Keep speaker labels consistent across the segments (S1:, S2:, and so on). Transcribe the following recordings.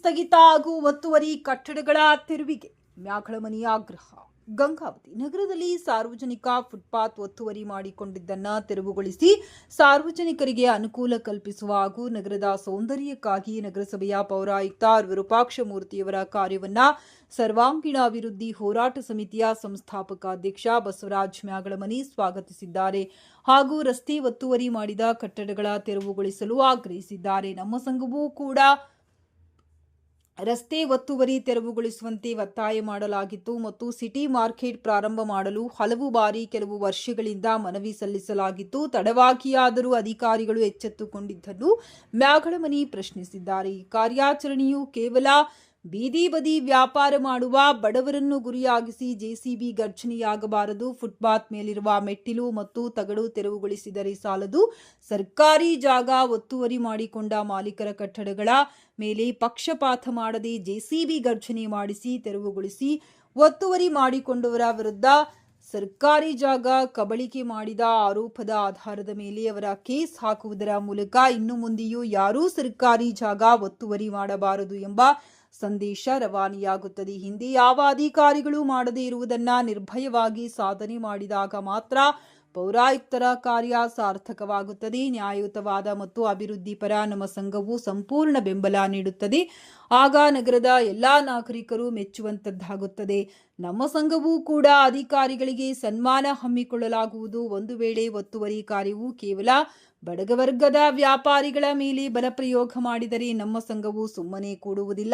S1: ಸ್ಥಗಿತ ಹಾಗೂ ಒತ್ತುವರಿ ಕಟ್ಟಡಗಳ ತೆರವಿಗೆ ಮ್ಯಾಗಳಮನಿ ಆಗ್ರಹ. ಗಂಗಾವತಿ ನಗರದಲ್ಲಿ ಸಾರ್ವಜನಿಕ ಫುಟ್ಪಾತ್ ಒತ್ತುವರಿ ಮಾಡಿಕೊಂಡಿದ್ದನ್ನು ತೆರವುಗೊಳಿಸಿ ಸಾರ್ವಜನಿಕರಿಗೆ ಅನುಕೂಲ ಕಲ್ಪಿಸುವ ಹಾಗೂ ನಗರದ ಸೌಂದರ್ಯಕ್ಕಾಗಿ ನಗರಸಭೆಯ ಪೌರಾಯುಕ್ತ ವಿರೂಪಾಕ್ಷ ಮೂರ್ತಿಯವರ ಕಾರ್ಯವನ್ನು ಸರ್ವಾಂಗೀಣ ಅಭಿವೃದ್ಧಿ ಹೋರಾಟ ಸಮಿತಿಯ ಸಂಸ್ಥಾಪಕ ಅಧ್ಯಕ್ಷ ಬಸವರಾಜ್ ಮ್ಯಾಗಳಮನಿ ಸ್ವಾಗತಿಸಿದ್ದಾರೆ ಹಾಗೂ ರಸ್ತೆ ಒತ್ತುವರಿ ಮಾಡಿದ ಕಟ್ಟಡಗಳ ತೆರವುಗೊಳಿಸಲು ಆಗ್ರಹಿಸಿದ್ದಾರೆ. ನಮ್ಮ ಸಂಘವೂ ಕೂಡ ರಸ್ತೆ ಒತ್ತುವರಿ ತೆರವುಗೊಳಿಸುವಂತೆ ಒತ್ತಾಯ ಮಾಡಲಾಗಿತ್ತು ಮತ್ತು ಸಿಟಿ ಮಾರ್ಕೆಟ್ ಪ್ರಾರಂಭ ಮಾಡಲು ಹಲವು ಬಾರಿ ಕೆಲವು ವರ್ಷಗಳಿಂದ ಮನವಿ ಸಲ್ಲಿಸಲಾಗಿತ್ತು. ತಡವಾಗಿಯಾದರೂ ಅಧಿಕಾರಿಗಳು ಎಚ್ಚೆತ್ತುಕೊಂಡಿದ್ದನ್ನು ಮ್ಯಾಗಳಮನಿ ಪ್ರಶ್ನಿಸಿದ್ದಾರೆ. ಈ ಕಾರ್ಯಾಚರಣೆಯು ಕೇವಲ ಬೀದಿ ಬದಿ ವ್ಯಾಪಾರ ಮಾಡುವ ಬಡವರನ್ನು ಗುರಿಯಾಗಿಸಿ ಜೆಸಿಬಿ ಗರ್ಜನೆಯಾಗಬಾರದು. ಫುಟ್ಪಾತ್ ಮೇಲಿರುವ ಮೆಟ್ಟಿಲು ಮತ್ತು ತಗಡು ತೆರವುಗೊಳಿಸಿದರೆ ಸಾಲದು. ಸರ್ಕಾರಿ ಜಾಗ ಒತ್ತುವರಿ ಮಾಡಿಕೊಂಡ ಮಾಲೀಕರ ಕಟ್ಟಡಗಳ ಮೇಲೆ ಪಕ್ಷಪಾತ ಮಾಡದೆ ಜೆಸಿಬಿ ಗರ್ಜನೆ ಮಾಡಿಸಿ ತೆರವುಗೊಳಿಸಿ. ಒತ್ತುವರಿ ಮಾಡಿಕೊಂಡವರ ವಿರುದ್ಧ ಸರ್ಕಾರಿ ಜಾಗ ಕಬಳಿಕೆ ಮಾಡಿದ ಆರೋಪದ ಆಧಾರದ ಮೇಲೆ ಅವರ ಕೇಸ್ ಹಾಕುವುದರ ಮೂಲಕ ಇನ್ನು ಮುಂದೆಯೂ ಯಾರೂ ಸರ್ಕಾರಿ ಜಾಗ ಒತ್ತುವರಿ ಮಾಡಬಾರದು ಎಂಬ ಸಂದೇಶ ರವಾನೆಯಾಗುತ್ತದೆ. ಹಿಂದೆ ಯಾವ ಅಧಿಕಾರಿಗಳು ಮಾಡದೇ ಇರುವುದನ್ನ ನಿರ್ಭಯವಾಗಿ ಸಾಧನೆ ಮಾಡಿದಾಗ ಮಾತ್ರ ಪೌರಾಯುಕ್ತರ ಕಾರ್ಯ ಸಾರ್ಥಕವಾಗುತ್ತದೆ. ನ್ಯಾಯಯುತವಾದ ಮತ್ತು ಅಭಿವೃದ್ಧಿ ಪರ ನಮ್ಮ ಸಂಘವು ಸಂಪೂರ್ಣ ಬೆಂಬಲ ನೀಡುತ್ತದೆ. ಆಗ ನಗರದ ಎಲ್ಲಾ ನಾಗರಿಕರು ಮೆಚ್ಚುವಂತದ್ದಾಗುತ್ತದೆ. ನಮ್ಮ ಸಂಘವೂ ಕೂಡ ಅಧಿಕಾರಿಗಳಿಗೆ ಸನ್ಮಾನ ಹಮ್ಮಿಕೊಳ್ಳಲಾಗುವುದು. ಒಂದು ವೇಳೆ ಒತ್ತುವರಿ ಕಾರ್ಯವು ಕೇವಲ ಬಡಗವರ್ಗದ ವ್ಯಾಪಾರಿಗಳ ಮೇಲೆ ಬಲಪ್ರಯೋಗ ಮಾಡಿದರೆ ನಮ್ಮ ಸಂಘವು ಸುಮ್ಮನೆ ಕೂಡುವುದಿಲ್ಲ.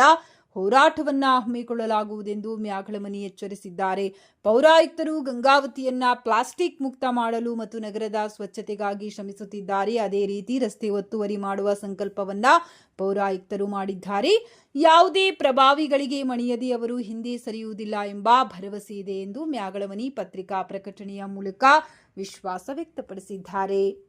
S1: ಹೋರಾಟವನ್ನ ಹಮ್ಮಿಕೊಳ್ಳಲಾಗುವುದೆಂದು ಮ್ಯಾಗಳಮನಿ ಎಚ್ಚರಿಸಿದ್ದಾರೆ. ಪೌರಾಯುಕ್ತರು ಗಂಗಾವತಿಯನ್ನ ಪ್ಲಾಸ್ಟಿಕ್ ಮುಕ್ತ ಮಾಡಲು ಮತ್ತು ನಗರದ ಸ್ವಚ್ಛತೆಗಾಗಿ ಶ್ರಮಿಸುತ್ತಿದ್ದಾರೆ. ಅದೇ ರೀತಿ ರಸ್ತೆ ಒತ್ತುವರಿ ಮಾಡುವ ಸಂಕಲ್ಪವನ್ನ ಪೌರಾಯುಕ್ತರು ಮಾಡಿದ್ದಾರೆ. ಯಾವುದೇ ಪ್ರಭಾವಿಗಳಿಗೆ ಮಣಿಯದೆ ಅವರು ಹಿಂದೆ ಸರಿಯುವುದಿಲ್ಲ ಎಂಬ ಭರವಸೆ ಇದೆ ಎಂದು ಮ್ಯಾಗಳಮನಿ ಪತ್ರಿಕಾ ಪ್ರಕಟಣೆಯ ಮೂಲಕ ವಿಶ್ವಾಸ ವ್ಯಕ್ತಪಡಿಸಿದ್ದಾರೆ.